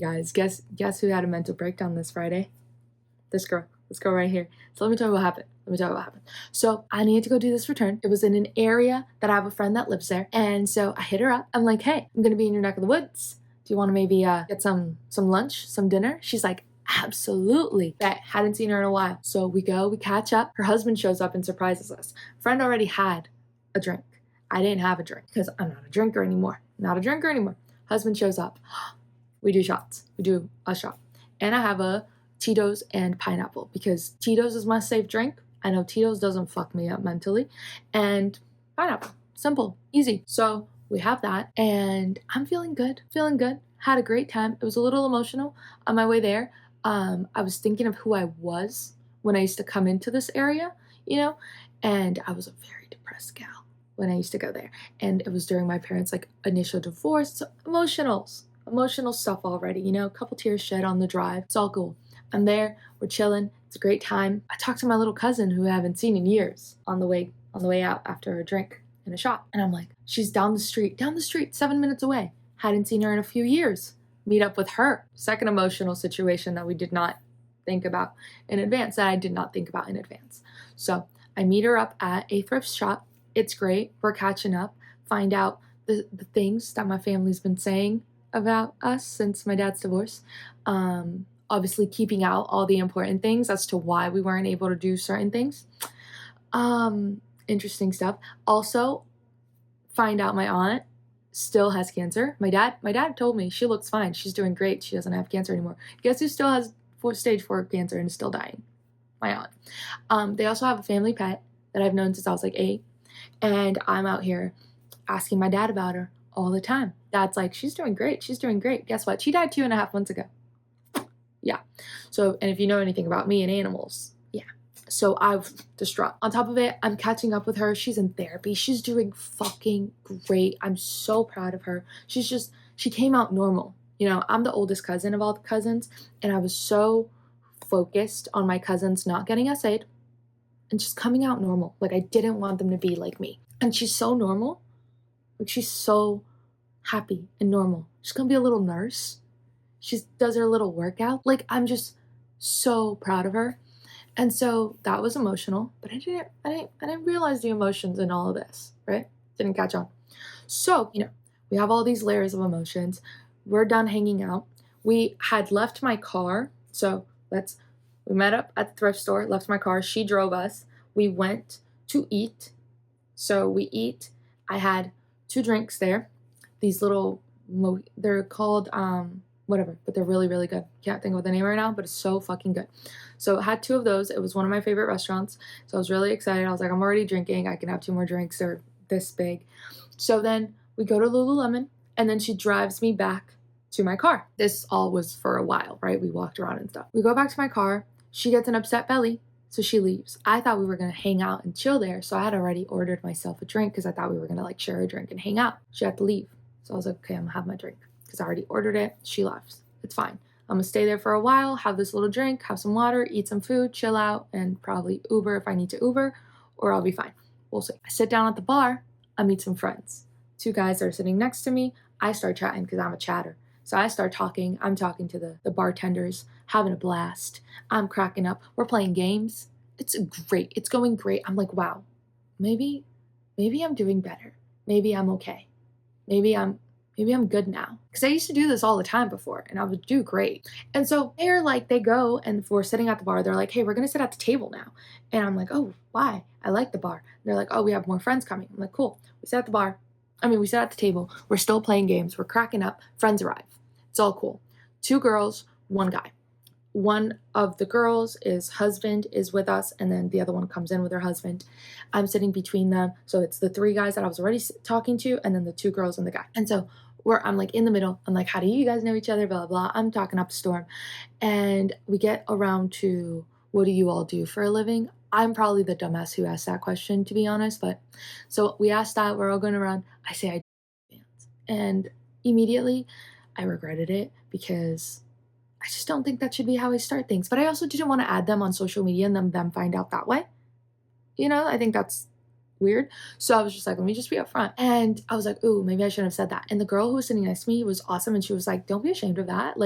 Guys, guess who had a mental breakdown this Friday? This girl. This girl right here. So let me tell you what happened. So I needed to go do this return. It was in an area that I have a friend that lives there. And so I hit her up. I'm like, hey, I'm gonna be in your neck of the woods. Do you want to maybe get some lunch, some dinner? She's like, absolutely. Bet. Hadn't seen her in a while. So we go, we catch up. Her husband shows up and surprises us. Friend already had a drink. I didn't have a drink because I'm not a drinker anymore. Husband shows up. We do shots. We do a shot. And I have a Tito's and pineapple because Tito's is my safe drink. I know Tito's doesn't fuck me up mentally. And pineapple. Simple. Easy. So we have that and I'm feeling good. Had a great time. It was a little emotional on my way there. I was thinking of who I was when I used to come into this area, and I was a very depressed gal when I used to go there. And it was during my parents' initial divorce. So emotional stuff already, a couple tears shed on the drive. It's all cool. I'm there, we're chilling, it's a great time. I talked to my little cousin who I haven't seen in years on the way out after a drink and a shot. And I'm like, she's down the street, 7 minutes away. Hadn't seen her in a few years. Meet up with her. Second emotional situation that we did not think about in advance, So I meet her up at a thrift shop. It's great. We're catching up, find out the things that my family's been saying about us since my dad's divorce. Obviously keeping out all the important things as to why we weren't able to do certain things. Interesting stuff. Also, find out my aunt still has cancer. My dad told me she looks fine. She's doing great. She doesn't have cancer anymore. Guess who still has stage 4 cancer and is still dying? My aunt. They also have a family pet that I've known since I was 8. And I'm out here asking my dad about her all the time. Dad's like, she's doing great. Guess what? She died 2.5 months ago. Yeah. So, and if you know anything about me and animals, yeah. So I was distraught. On top of it, I'm catching up with her. She's in therapy. She's doing fucking great. I'm so proud of her. She came out normal. I'm the oldest cousin of all the cousins, and I was so focused on my cousins not getting SA'd and just coming out normal. I didn't want them to be like me. And she's so normal. She's so happy and normal. She's gonna be a little nurse. She does her little workout. I'm just so proud of her. And so that was emotional, but I didn't realize the emotions in all of this, right? Didn't catch on. So, we have all these layers of emotions. We're done hanging out. We had left my car. So we met up at the thrift store, left my car. She drove us. We went to eat. So we eat. I had 2 drinks there. These little, they're called, whatever, but they're really, really good. Can't think of the name right now, but it's so fucking good. So I had 2 of those. It was one of my favorite restaurants. So I was really excited. I was like, I'm already drinking. I can have 2 more drinks. They're this big. So then we go to Lululemon, and then she drives me back to my car. This all was for a while, right? We walked around and stuff. We go back to my car. She gets an upset belly, so she leaves. I thought we were going to hang out and chill there. So I had already ordered myself a drink because I thought we were going to share a drink and hang out. She had to leave. So I was like, okay, I'm going to have my drink because I already ordered it. She left. It's fine. I'm going to stay there for a while, have this little drink, have some water, eat some food, chill out, and probably Uber if I need to Uber, or I'll be fine. We'll see. I sit down at the bar. I meet some friends. 2 guys are sitting next to me. I start chatting because I'm a chatter. So I start talking. I'm talking to the bartenders, having a blast. I'm cracking up. We're playing games. It's great. It's going great. I'm like, wow, maybe I'm doing better. Maybe I'm okay. Maybe I'm good now. Because I used to do this all the time before, and I would do great. And so they go, and we're sitting at the bar. They're like, hey, we're going to sit at the table now. And I'm like, oh, why? I like the bar. And they're like, oh, we have more friends coming. I'm like, cool. We sit at the table. We're still playing games. We're cracking up. Friends arrive. It's all cool. 2 girls, 1 guy. One of the girls' husband is with us, and then the other one comes in with her husband. I'm sitting between them. So it's the 3 guys that I was already talking to, and then the 2 girls and the guy. And so I'm in the middle. I'm like, how do you guys know each other? Blah, blah, blah. I'm talking up a storm. And we get around to, what do you all do for a living? I'm probably the dumbass who asked that question, to be honest. But so we asked that. We're all going around. I say, I do dance. And immediately I regretted it because I just don't think that should be how I start things. But I also didn't want to add them on social media and them find out that way. I think that's weird. So I was just like, let me just be upfront. And I was like, ooh, maybe I shouldn't have said that. And the girl who was sitting next to me was awesome. And she was like, don't be ashamed of that.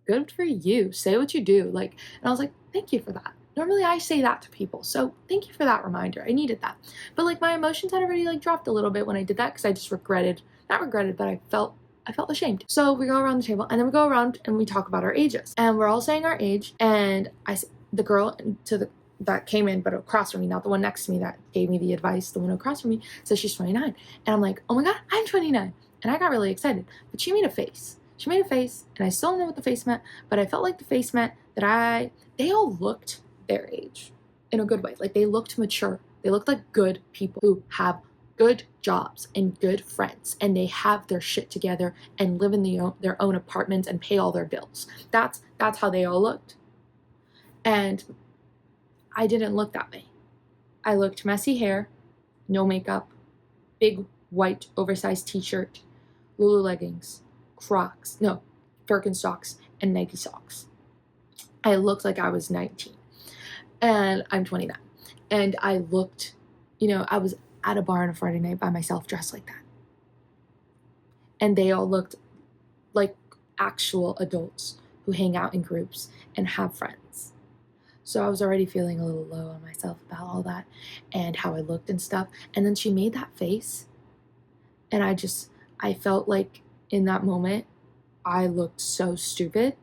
good for you. Say what you do. Like, and I was like, thank you for that. Normally I say that to people. So thank you for that reminder. I needed that. But like my emotions had already like dropped a little bit when I did that because I just not regretted, but I felt ashamed. So we go around the table and then we go around and we talk about our ages. And we're all saying our age. And the girl that came in, but across from me, not the one next to me that gave me the advice, the one across from me, says she's 29. And I'm like, oh my God, I'm 29. And I got really excited. But she made a face. She made a face, and I still don't know what the face meant, but I felt like the face meant that they all looked their age in a good way. Like they looked mature. They looked like good people who have good jobs and good friends, and they have their shit together and live in their own apartments and pay all their bills. That's how they all looked. And I didn't look that way. I looked messy hair, no makeup, big white oversized t-shirt, Lulu leggings, Crocs, no, Birkenstocks, and Nike socks. I looked like I was 19 and I'm 29. And I looked, I was at a bar on a Friday night by myself dressed like that. And they all looked like actual adults who hang out in groups and have friends. So I was already feeling a little low on myself about all that and how I looked and stuff. And then she made that face. And I felt like in that moment, I looked so stupid.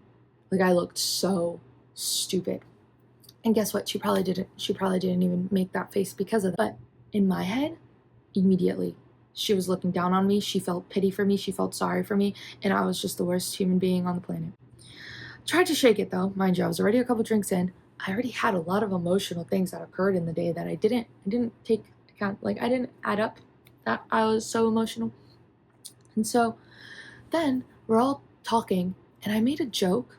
Like I looked so stupid. And guess what? She probably didn't even make that face because of that. But in my head, immediately, she was looking down on me. She felt pity for me. She felt sorry for me. And I was just the worst human being on the planet. Tried to shake it though. Mind you, I was already a couple drinks in. I already had a lot of emotional things that occurred in the day that I didn't take account. Like I didn't add up that I was so emotional. And so then we're all talking and I made a joke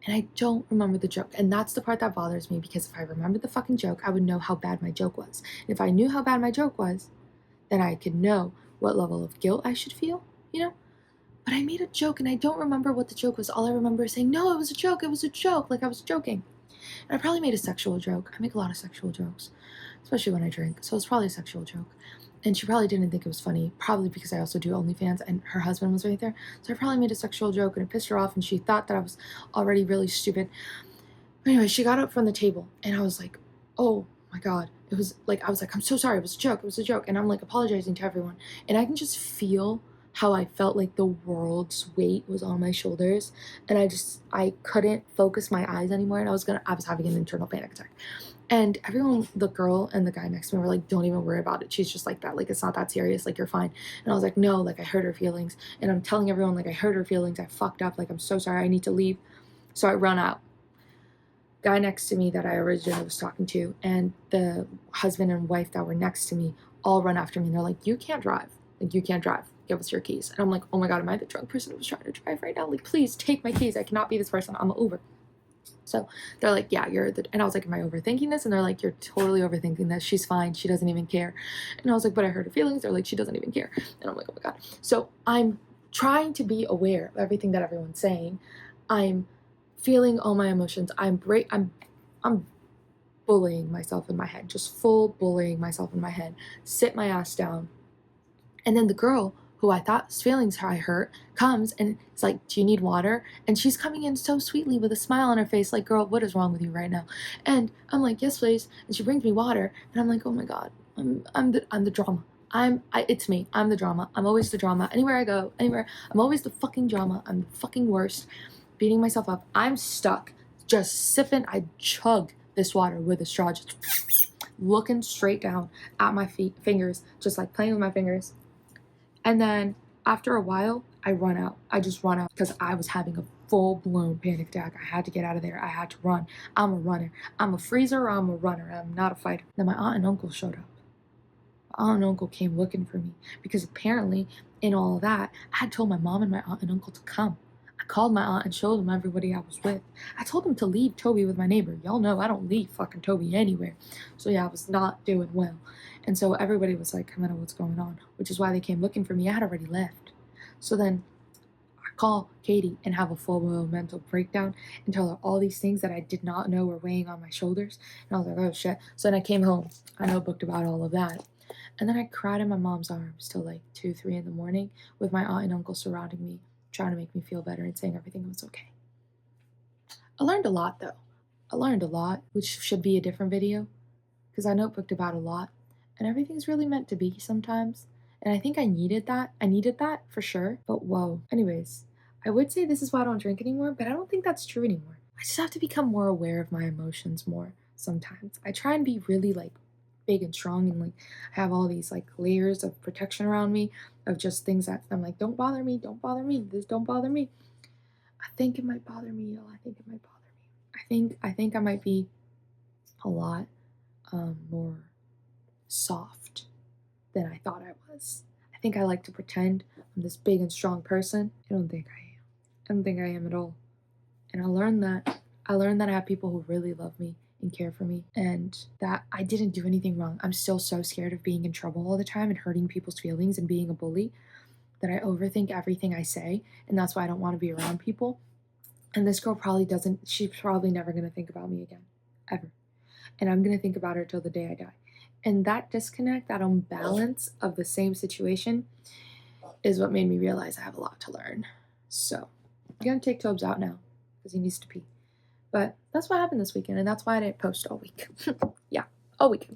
and I don't remember the joke. And that's the part that bothers me because if I remembered the fucking joke, I would know how bad my joke was. And if I knew how bad my joke was, then I could know what level of guilt I should feel, But I made a joke and I don't remember what the joke was. All I remember is saying, no, it was a joke. It was a joke. Like I was joking. And I probably made a sexual joke. I make a lot of sexual jokes, especially when I drink. So it's probably a sexual joke. And she probably didn't think it was funny, probably because I also do OnlyFans and her husband was right there. So I probably made a sexual joke and it pissed her off and she thought that I was already really stupid. But anyway, she got up from the table and I was like, oh my God. I was like, I'm so sorry. It was a joke. It was a joke. And I'm like apologizing to everyone. And I can just feel how I felt like the world's weight was on my shoulders. And I couldn't focus my eyes anymore. And I was having an internal panic attack. And everyone, the girl and the guy next to me were like, don't even worry about it. She's just like that. Like, it's not that serious. Like, you're fine. And I was like, no, like, I hurt her feelings. And I'm telling everyone, like, I hurt her feelings. I fucked up. Like, I'm so sorry. I need to leave. So I run out. Guy next to me that I originally was talking to and the husband and wife that were next to me all run after me. And they're like, you can't drive. Like, you can't drive. Give us your keys. And I'm like, oh my God, am I the drunk person who was trying to drive right now? Like, please take my keys. I cannot be this person. I'm an Uber. So they're like, yeah, and I was like, am I overthinking this? And they're like, you're totally overthinking this. She's fine. She doesn't even care. And I was like, but I hurt her feelings. They're like, she doesn't even care. And I'm like, oh my God. So I'm trying to be aware of everything that everyone's saying. I'm feeling all my emotions. I'm bullying myself in my head, just full bullying myself in my head. Sit my ass down. And then the girl who I thought's feelings I hurt comes and it's like, do you need water? And she's coming in so sweetly with a smile on her face, like, girl, what is wrong with you right now? And I'm like, yes, please. And she brings me water, and I'm like, oh my God, I'm the drama. It's me. I'm the drama. I'm always the drama. Anywhere I go, I'm always the fucking drama. I'm the fucking worst. Beating myself up. I'm stuck, just sipping. I chug this water with a straw, just looking straight down at my fingers, just like playing with my fingers. And then after a while, I run out. I just run out because I was having a full-blown panic attack. I had to get out of there. I had to run. I'm a runner. I'm a freezer or I'm a runner. I'm not a fighter. Then my aunt and uncle showed up. My aunt and uncle came looking for me because apparently in all of that, I had told my mom and my aunt and uncle to come. I called my aunt and showed them everybody I was with. I told them to leave Toby with my neighbor. Y'all know I don't leave fucking Toby anywhere. So yeah, I was not doing well. And so everybody was like, I don't know what's going on, which is why they came looking for me. I had already left. So then I call Katie and have a full-blown mental breakdown and tell her all these things that I did not know were weighing on my shoulders. And I was like, oh shit. So then I came home. I notebooked about all of that. And then I cried in my mom's arms till like 2, 3 in the morning with my aunt and uncle surrounding me, trying to make me feel better and saying everything was okay. I learned a lot though. I learned a lot, which should be a different video because I notebooked about a lot. And everything's really meant to be sometimes. And I think I needed that. I needed that for sure. But whoa. Anyways, I would say this is why I don't drink anymore, but I don't think that's true anymore. I just have to become more aware of my emotions more sometimes. I try and be really like big and strong and like have all these like layers of protection around me of just things that I'm like, don't bother me, this don't bother me. I think it might bother me, y'all. I think it might bother me. I think I might be a lot more soft than I thought I was. I think I like to pretend I'm this big and strong person. I don't think I am. I don't think I am at all. And I learned that. I learned that I have people who really love me and care for me and that I didn't do anything wrong. I'm still so scared of being in trouble all the time and hurting people's feelings and being a bully that I overthink everything I say. And that's why I don't want to be around people. And this girl probably doesn't, she's probably never going to think about me again, ever. And I'm going to think about her till the day I die. And that disconnect, that imbalance of the same situation is what made me realize I have a lot to learn. So I'm going to take Tobes out now because he needs to pee. But that's what happened this weekend, and that's why I didn't post all week. Yeah, all weekend.